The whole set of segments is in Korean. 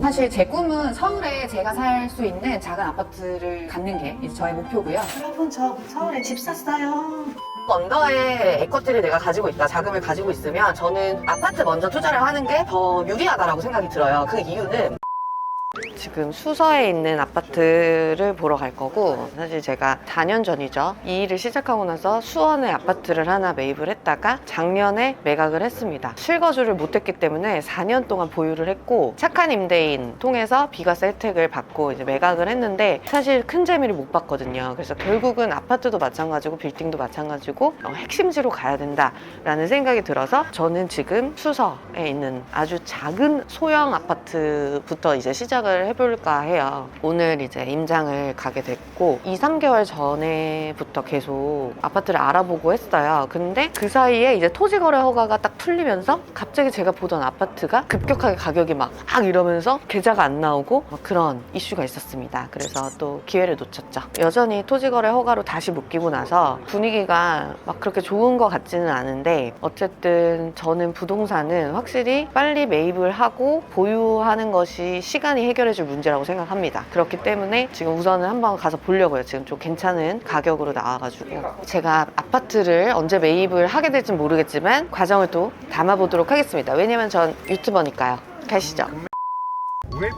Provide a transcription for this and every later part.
사실 제 꿈은 서울에 제가 살 수 있는 작은 아파트를 갖는 게 이제 저의 목표고요. 여러분 저 서울에 집 샀어요. 언더에 에쿼티를 내가 가지고 있다, 자금을 가지고 있으면 저는 아파트 먼저 투자를 하는 게 더 유리하다라고 생각이 들어요. 그 이유는 지금 수서에 있는 아파트를 보러 갈 거고, 사실 제가 4년 전이죠. 이 일을 시작하고 나서 수원에 아파트를 하나 매입을 했다가 작년에 매각을 했습니다. 실거주를 못했기 때문에 4년 동안 보유를 했고, 착한 임대인 통해서 비과세 혜택을 받고 이제 매각을 했는데 사실 큰 재미를 못 봤거든요. 그래서 결국은 아파트도 마찬가지고 빌딩도 마찬가지고 핵심지로 가야 된다라는 생각이 들어서 저는 지금 수서에 있는 아주 작은 소형 아파트부터 이제 시작을 해볼까 해요. 오늘 이제 임장을 가게 됐고 2, 3개월 전에부터 계속 아파트를 알아보고 했어요. 근데 그 사이에 이제 토지거래 허가가 딱 풀리면서 갑자기 제가 보던 아파트가 급격하게 가격이 막 이러면서 계좌가 안 나오고 막 그런 이슈가 있었습니다. 그래서 또 기회를 놓쳤죠. 여전히 토지거래 허가로 다시 묶이고 나서 분위기가 막 그렇게 좋은 것 같지는 않은데, 어쨌든 저는 부동산은 확실히 빨리 매입을 하고 보유하는 것이 시간이 해결해줄 문제라고 생각합니다. 그렇기 때문에 지금 우선은 한번 가서 보려고요. 지금 좀 괜찮은 가격으로 나와가지고 제가 아파트를 언제 매입을 하게 될지 모르겠지만 과정을 또 담아보도록 하겠습니다. 왜냐면 전 유튜버니까요. 가시죠. 왜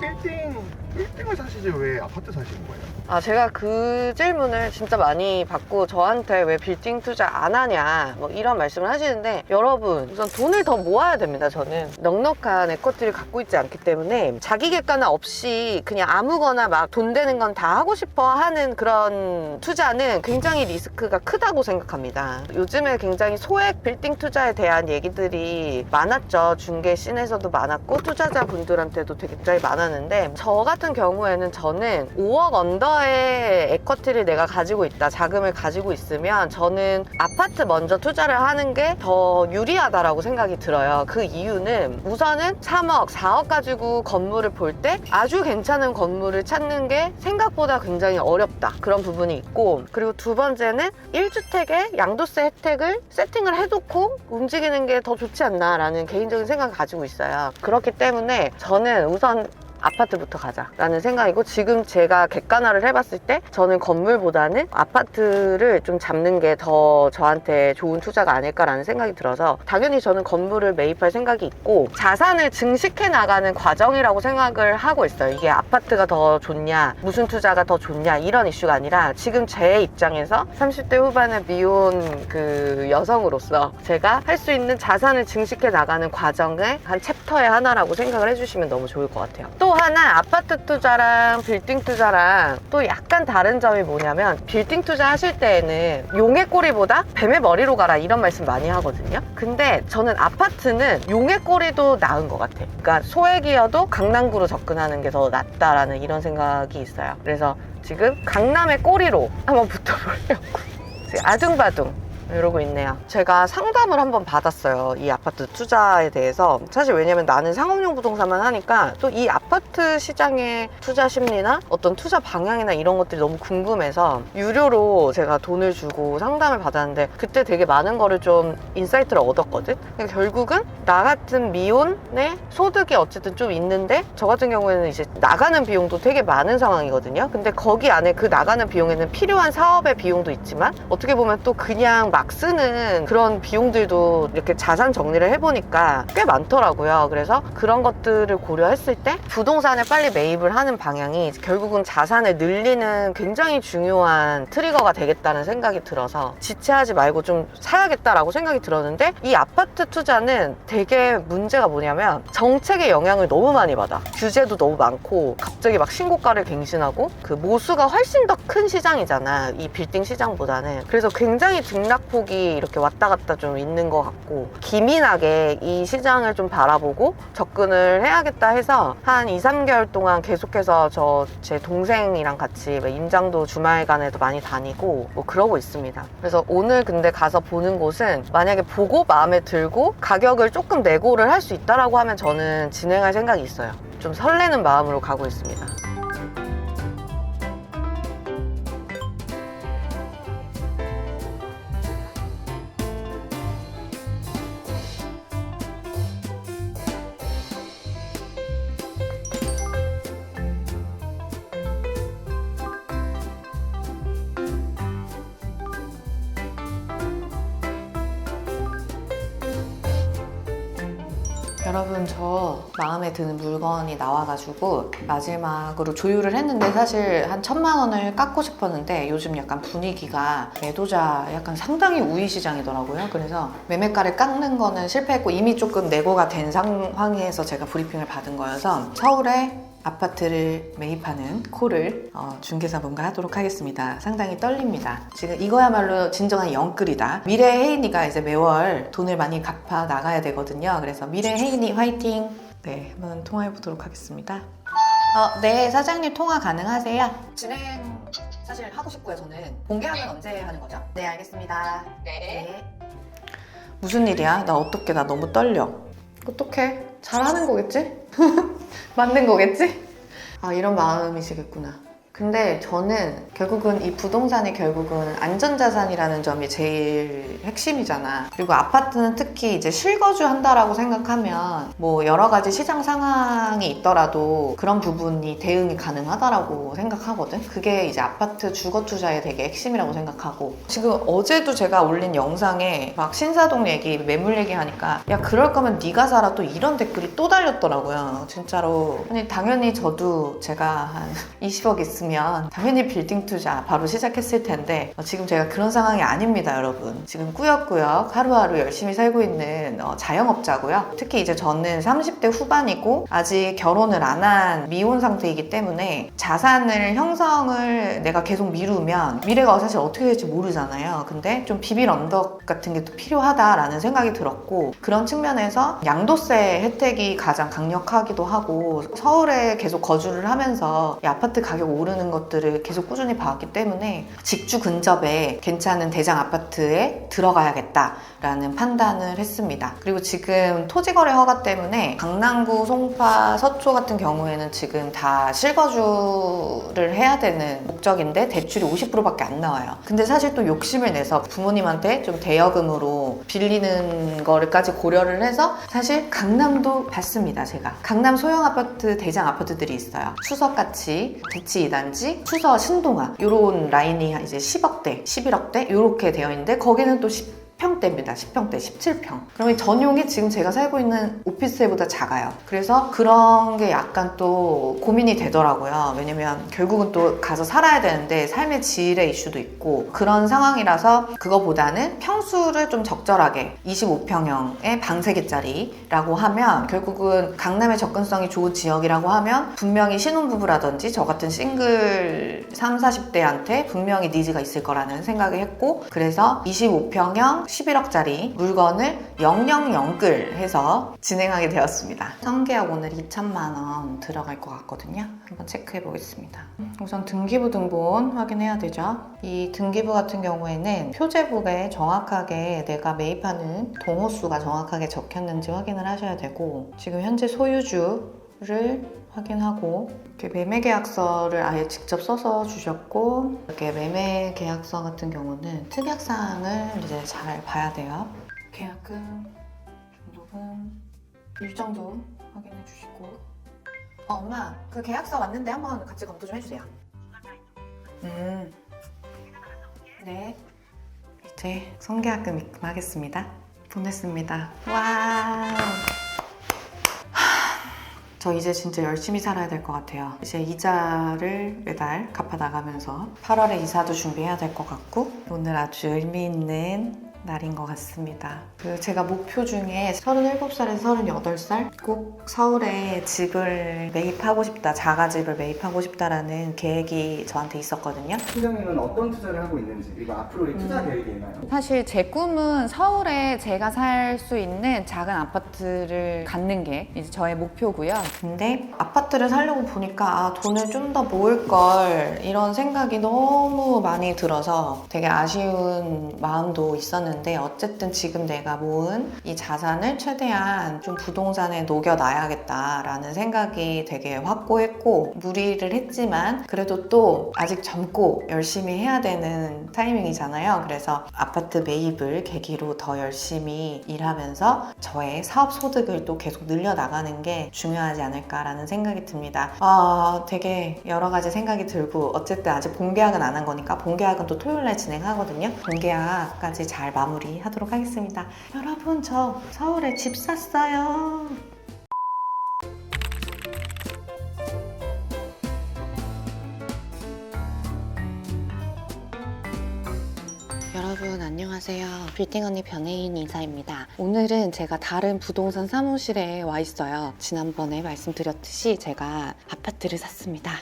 빌딩을 사시지 왜 아파트 사시는 거예요? 제가 그 질문을 진짜 많이 받고 저한테 왜 빌딩 투자 안 하냐 뭐 이런 말씀을 하시는데, 여러분 우선 돈을 더 모아야 됩니다. 저는 넉넉한 에쿼티를 갖고 있지 않기 때문에 자기 객관화 없이 그냥 아무거나 막 돈 되는 건 다 하고 싶어 하는 그런 투자는 굉장히 리스크가 크다고 생각합니다. 요즘에 굉장히 소액 빌딩 투자에 대한 얘기들이 많았죠. 중개 씬에서도 많았고 투자자분들한테도 굉장히 많았는데, 저 같은 경우에는 저는 5억 언더의 에쿼티를 내가 가지고 있다, 자금을 가지고 있으면 저는 아파트 먼저 투자를 하는 게 더 유리하다라고 생각이 들어요. 그 이유는 우선은 3억, 4억 가지고 건물을 볼 때 아주 괜찮은 건물을 찾는 게 생각보다 굉장히 어렵다, 그런 부분이 있고, 그리고 두 번째는 1주택에 양도세 혜택을 세팅을 해놓고 움직이는 게 더 좋지 않나 라는 개인적인 생각을 가지고 있어요. 그렇기 때문에 저는 우선 아파트부터 가자라는 생각이고, 지금 제가 객관화를 해봤을 때 저는 건물보다는 아파트를 좀 잡는 게 더 저한테 좋은 투자가 아닐까라는 생각이 들어서 당연히 저는 건물을 매입할 생각이 있고, 자산을 증식해 나가는 과정이라고 생각을 하고 있어요. 이게 아파트가 더 좋냐, 무슨 투자가 더 좋냐 이런 이슈가 아니라, 지금 제 입장에서 30대 후반의 미혼 그 여성으로서 제가 할 수 있는 자산을 증식해 나가는 과정의 한 챕터의 하나라고 생각을 해주시면 너무 좋을 것 같아요. 또 하나, 아파트 투자랑 빌딩 투자랑 또 약간 다른 점이 뭐냐면, 빌딩 투자 하실 때에는 용의 꼬리보다 뱀의 머리로 가라 이런 말씀 많이 하거든요. 근데 저는 아파트는 용의 꼬리도 나은 것 같아요. 그러니까 소액이어도 강남구로 접근하는 게 더 낫다라는 이런 생각이 있어요. 그래서 지금 강남의 꼬리로 한번 붙어보려고 지금 아둥바둥 이러고 있네요. 제가 상담을 한번 받았어요, 이 아파트 투자에 대해서. 사실 왜냐면 나는 상업용 부동산만 하니까 또 이 아파트 시장의 투자 심리나 어떤 투자 방향이나 이런 것들이 너무 궁금해서 유료로 제가 돈을 주고 상담을 받았는데, 그때 되게 많은 거를 좀 인사이트를 얻었거든. 그러니까 결국은 나 같은 미혼의 소득이 어쨌든 좀 있는데, 저 같은 경우에는 이제 나가는 비용도 되게 많은 상황이거든요. 근데 거기 안에 그 나가는 비용에는 필요한 사업의 비용도 있지만, 어떻게 보면 또 그냥 막 쓰는 그런 비용들도 이렇게 자산 정리를 해보니까 꽤 많더라고요. 그래서 그런 것들을 고려했을 때 부동산에 빨리 매입을 하는 방향이 결국은 자산을 늘리는 굉장히 중요한 트리거가 되겠다는 생각이 들어서 지체하지 말고 좀 사야겠다라고 생각이 들었는데, 이 아파트 투자는 되게 문제가 뭐냐면 정책의 영향을 너무 많이 받아. 규제도 너무 많고 갑자기 막 신고가를 갱신하고, 그 모수가 훨씬 더 큰 시장이잖아, 이 빌딩 시장보다는. 그래서 굉장히 등락폭이 이렇게 왔다 갔다 좀 있는 것 같고, 기민하게 이 시장을 좀 바라보고 접근을 해야겠다 해서 한 2, 3개월 동안 계속해서 제 동생이랑 같이 임장도 주말간에도 많이 다니고 뭐 그러고 있습니다. 그래서 오늘 근데 가서 보는 곳은, 만약에 보고 마음에 들고 가격을 조금 내고를 할 수 있다라고 하면 저는 진행할 생각이 있어요. 좀 설레는 마음으로 가고 있습니다. 여러분, 저 마음에 드는 물건이 나와가지고 마지막으로 조율을 했는데 사실 한 1,000만 원을 깎고 싶었는데 요즘 약간 분위기가 매도자 약간 상당히 우위 시장이더라고요. 그래서 매매가를 깎는 거는 실패했고 이미 조금 내고가 된 상황에서 제가 브리핑을 받은 거여서 서울에 아파트를 매입하는 콜을 중개사분과 하도록 하겠습니다. 상당히 떨립니다. 지금 이거야말로 진정한 영끌이다. 미래 혜인이가 이제 매월 돈을 많이 갚아 나가야 되거든요. 그래서 미래 혜인이 화이팅! 네, 한번 통화해 보도록 하겠습니다. 네, 사장님 통화 가능하세요? 진행 사실 하고 싶고요. 저는 공개하면 언제 하는 거죠? 네, 알겠습니다. 네. 무슨 일이야? 나 어떡해? 나 너무 떨려. 어떡해? 잘하는 거겠지? 맞는 거겠지? 아, 이런 마음이시겠구나. 근데 저는 결국은 이 부동산이 결국은 안전자산이라는 점이 제일 핵심이잖아. 그리고 아파트는 특히 이제 실거주 한다라고 생각하면 뭐 여러 가지 시장 상황이 있더라도 그런 부분이 대응이 가능하다라고 생각하거든. 그게 이제 아파트 주거 투자의 되게 핵심이라고 생각하고, 지금 어제도 제가 올린 영상에 막 신사동 얘기, 매물 얘기 하니까 야, 그럴 거면 네가 사라, 또 이런 댓글이 또 달렸더라고요. 진짜로. 아니, 당연히 저도 제가 한 20억 있으면 당연히 빌딩 투자 바로 시작했을 텐데 지금 제가 그런 상황이 아닙니다, 여러분. 지금 꾸역꾸역 하루하루 열심히 살고 있는 자영업자고요. 특히 이제 저는 30대 후반이고 아직 결혼을 안 한 미혼 상태이기 때문에 자산을 형성을 내가 계속 미루면 미래가 사실 어떻게 될지 모르잖아요. 근데 좀 비빌 언덕 같은 게 또 필요하다라는 생각이 들었고, 그런 측면에서 양도세 혜택이 가장 강력하기도 하고, 서울에 계속 거주를 하면서 이 아파트 가격 오르는 것들을 계속 꾸준히 봐왔기 때문에 직주 근접에 괜찮은 대장 아파트에 들어가야겠다라는 판단을 했습니다. 그리고 지금 토지거래 허가 때문에 강남구, 송파, 서초 같은 경우에는 지금 다 실거주를 해야 되는 목적인데 대출이 50%밖에 안 나와요. 근데 사실 또 욕심을 내서 부모님한테 좀 대여금으로 빌리는 거를까지 고려를 해서 사실 강남도 봤습니다. 제가 강남 소형 아파트, 대장 아파트들이 있어요. 수서같이, 대치 2단지, 수서 신동아, 요런 라인이 이제 10억대, 11억대 요렇게 되어 있는데 거기는 또 10평대입니다. 10평대, 17평. 그러면 전용이 지금 제가 살고 있는 오피스텔보다 작아요. 그래서 그런 게 약간 또 고민이 되더라고요. 왜냐면 결국은 또 가서 살아야 되는데 삶의 질의 이슈도 있고 그런 상황이라서 그거보다는 평수를 좀 적절하게 25평형의 방 3개짜리라고 하면 결국은 강남의 접근성이 좋은 지역이라고 하면 분명히 신혼부부라든지 저 같은 싱글 30, 40대한테 분명히 니즈가 있을 거라는 생각을 했고, 그래서 25평형 11억짜리 물건을 000끌 해서 진행하게 되었습니다. 성계약 오늘 2,000만 원 들어갈 것 같거든요. 한번 체크해 보겠습니다. 우선 등기부 등본 확인해야 되죠. 이 등기부 같은 경우에는 표제북에 정확하게 내가 매입하는 동호수가 정확하게 적혔는지 확인을 하셔야 되고, 지금 현재 소유주를 확인하고, 이렇게 매매계약서를 아예 직접 써서 주셨고, 이렇게 매매계약서 같은 경우는 특약사항을 이제 잘 봐야 돼요. 계약금, 중도금, 일정도 확인해 주시고. 엄마, 그 계약서 왔는데 한번 같이 검토 좀 해주세요. 네. 이제 성계약금 입금하겠습니다. 보냈습니다. 와. 저 이제 진짜 열심히 살아야 될 것 같아요. 이제 이자를 매달 갚아 나가면서 8월에 이사도 준비해야 될 것 같고, 오늘 아주 의미 있는 날인 것 같습니다. 제가 목표 중에 37살에서 38살 꼭 서울에 집을 매입하고 싶다, 자가집을 매입하고 싶다라는 계획이 저한테 있었거든요. 팀장님은 어떤 투자를 하고 있는지, 그리고 앞으로의 투자 계획이 있나요? 사실 제 꿈은 서울에 제가 살 수 있는 작은 아파트를 갖는 게 이제 저의 목표고요. 근데 아파트를 사려고 보니까 돈을 좀 더 모을 걸, 이런 생각이 너무 많이 들어서 되게 아쉬운 마음도 있었는데, 어쨌든 지금 내가 모은 이 자산을 최대한 좀 부동산에 녹여놔야겠다라는 생각이 되게 확고했고, 무리를 했지만 그래도 또 아직 젊고 열심히 해야 되는 타이밍이잖아요. 그래서 아파트 매입을 계기로 더 열심히 일하면서 저의 사업 소득을 또 계속 늘려나가는 게 중요하지 않을까라는 생각이 듭니다. 되게 여러 가지 생각이 들고, 어쨌든 아직 본계약은 안 한 거니까 본계약은 또 토요일날 진행하거든요. 본계약까지 잘 마무리하도록 하겠습니다. 여러분, 저 서울에 집 샀어요. 여러분 안녕하세요. 빌딩 언니 변혜인 이사입니다. 오늘은 제가 다른 부동산 사무실에 와 있어요. 지난번에 말씀드렸듯이 제가 아파트를 샀습니다.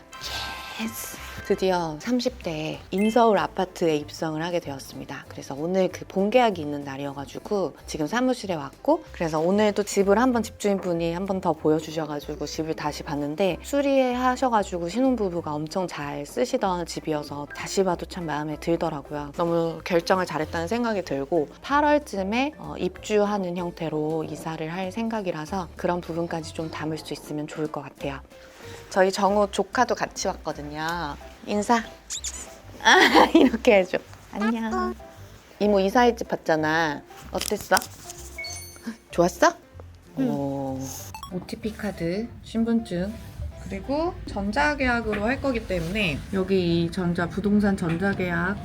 예스! 드디어 30대에 인서울 아파트에 입성을 하게 되었습니다. 그래서 오늘 그 본계약이 있는 날이어가지고 지금 사무실에 왔고, 그래서 오늘도 집을 한번 집주인분이 한 번 더 보여주셔가지고 집을 다시 봤는데, 수리하셔가지고 신혼부부가 엄청 잘 쓰시던 집이어서 다시 봐도 참 마음에 들더라고요. 너무 결정을 잘했다는 생각이 들고 8월쯤에 입주하는 형태로 이사를 할 생각이라서 그런 부분까지 좀 담을 수 있으면 좋을 것 같아요. 저희 정우 조카도 같이 왔거든요. 인사. 이렇게 해줘. 안녕. 이모 이사의 집 봤잖아. 어땠어? 좋았어? 오. OTP 카드, 신분증, 그리고 전자계약으로 할 거기 때문에 여기 이 부동산 전자계약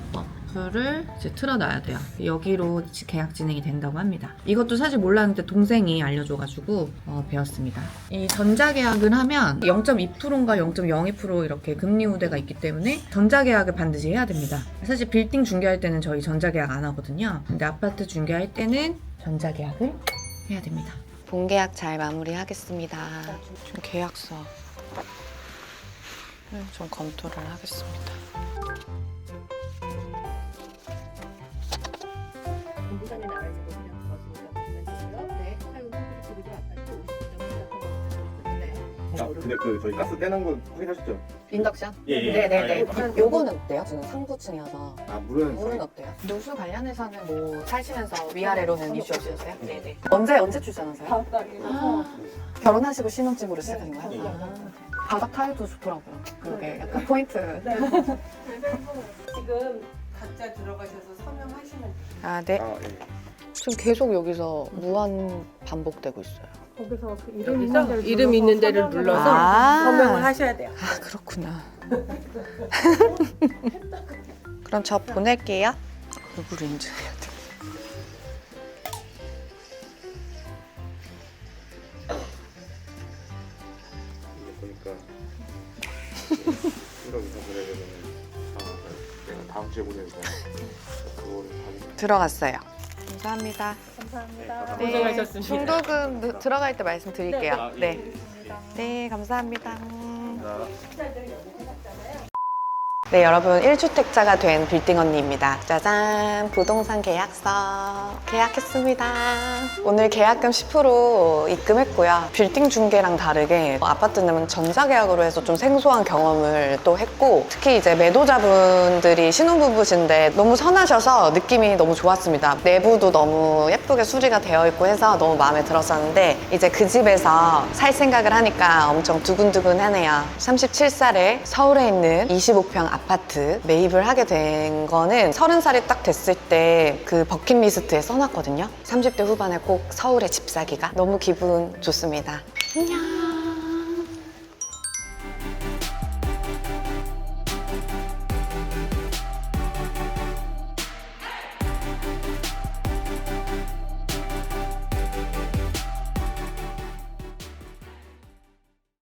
어플을 이제 틀어놔야 돼요. 여기로 계약 진행이 된다고 합니다. 이것도 사실 몰랐는데 동생이 알려줘가지고 배웠습니다. 이 전자계약을 하면 0.2%인가 0.02% 이렇게 금리 우대가 있기 때문에 전자계약을 반드시 해야 됩니다. 사실 빌딩 중개할 때는 저희 전자계약 안 하거든요. 근데 아파트 중개할 때는 전자계약을 해야 됩니다. 본계약 잘 마무리하겠습니다. 지금 계약서 좀 검토를 하겠습니다. 본부장에 나와 있는 곳이랑 거슬러 네, 사용 콘크리트 아파트 50.4%. 아, 근데 저희 가스 떼는 거 확인하셨죠? 인덕션? 예. 네네네. 요거는 어때요? 저는 상부층이어서. 물은 물은 어때요? 누수 관련해서는 뭐 사시면서 위아래로는 이슈 없으셨어요? 네네. 언제 출산하세요? 다음 달이라서 결혼하시고 신혼집으로 시작한 거예요? 바닥 타일도 좋더라고요. 그게 약간 포인트. 지금 각자 들어가셔서 서명하시면 돼요. 아, 네. 예. 지금 계속 여기서 무한 반복되고 있어요. 거기서 그 이름 있는 데를 눌러서 서명을 하셔야 돼요. 아, 그렇구나. 그럼 저 보낼게요. 누구를 인증해야 돼? 보니까 이런 이사 보내려면 내가 다음 주에 보내서 그거를 받으면 들어갔어요. 감사합니다. 감사합니다. 네, 고생하셨습니다. 중도금 들어갈 때 말씀드릴게요. 네. 네. 네, 감사합니다. 식사들 여기 해놨잖아요. 네, 여러분 1주택자가 된 빌딩 언니입니다. 짜잔, 부동산 계약서 계약했습니다. 오늘 계약금 10% 입금했고요. 빌딩 중개랑 다르게 아파트는 전자계약으로 해서 좀 생소한 경험을 또 했고, 특히 이제 매도자분들이 신혼부부신데 너무 선하셔서 느낌이 너무 좋았습니다. 내부도 너무 예쁘게 수리가 되어 있고 해서 너무 마음에 들었었는데, 이제 그 집에서 살 생각을 하니까 엄청 두근두근하네요. 37살에 서울에 있는 25평 아파트 매입을 하게 된 거는 30살이 딱 됐을 때 그 버킷리스트에 써놨거든요. 30대 후반에 꼭 서울에 집 사기가 너무 기분 좋습니다. 안녕.